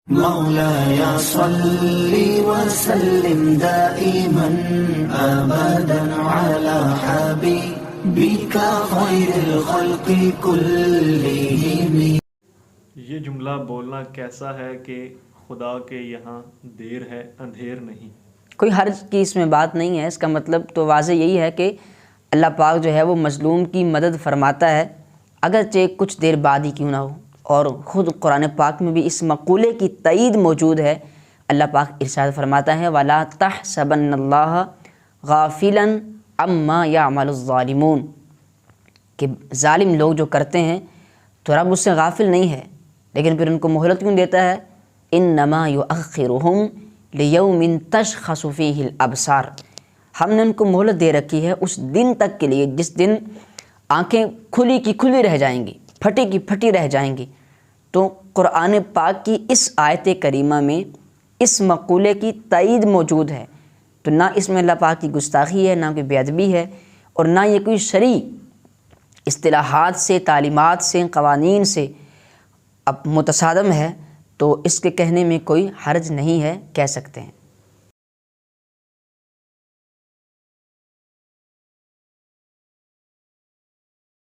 مولاي صل وسلم دائما ابدا على حبيبك خير الخلق كلهم۔ یہ جملہ بولنا کیسا ہے کہ خدا کے یہاں دیر ہے اندھیر نہیں؟ کوئی حرج کی اس میں بات نہیں ہے۔ اس کا مطلب تو واضح یہی ہے کہ اللہ پاک جو ہے وہ مظلوم کی مدد فرماتا ہے اگرچہ کچھ دیر بعد ہی کیوں نہ ہو، اور خود قرآن پاک میں بھی اس مقولے کی تائید موجود ہے۔ اللہ پاک ارشاد فرماتا ہے وَلَا تَحْسَبَنَّ اللَّهَ غَافِلًا عَمَّا يَعْمَلُ الظَّالِمُونَ، کہ ظالم لوگ جو کرتے ہیں تو رب اس سے غافل نہیں ہے، لیکن پھر ان کو مہلت کیوں دیتا ہے؟ انما یؤخرہم لیوم تشخص فیہ الابصار، ہم نے ان کو مہلت دے رکھی ہے اس دن تک کے لیے جس دن آنکھیں کھلی کی کھلی رہ جائیں گی، پھٹی کی پھٹی رہ جائیں گی۔ تو قرآن پاک کی اس آیت کریمہ میں اس مقولے کی تائید موجود ہے، تو نہ اس میں اللہ پاک کی گستاخی ہے، نہ کوئی بے ادبی ہے، اور نہ یہ کوئی شرعی اصطلاحات سے، تعلیمات سے، قوانین سے اب متصادم ہے، تو اس کے کہنے میں کوئی حرج نہیں ہے، کہہ سکتے ہیں۔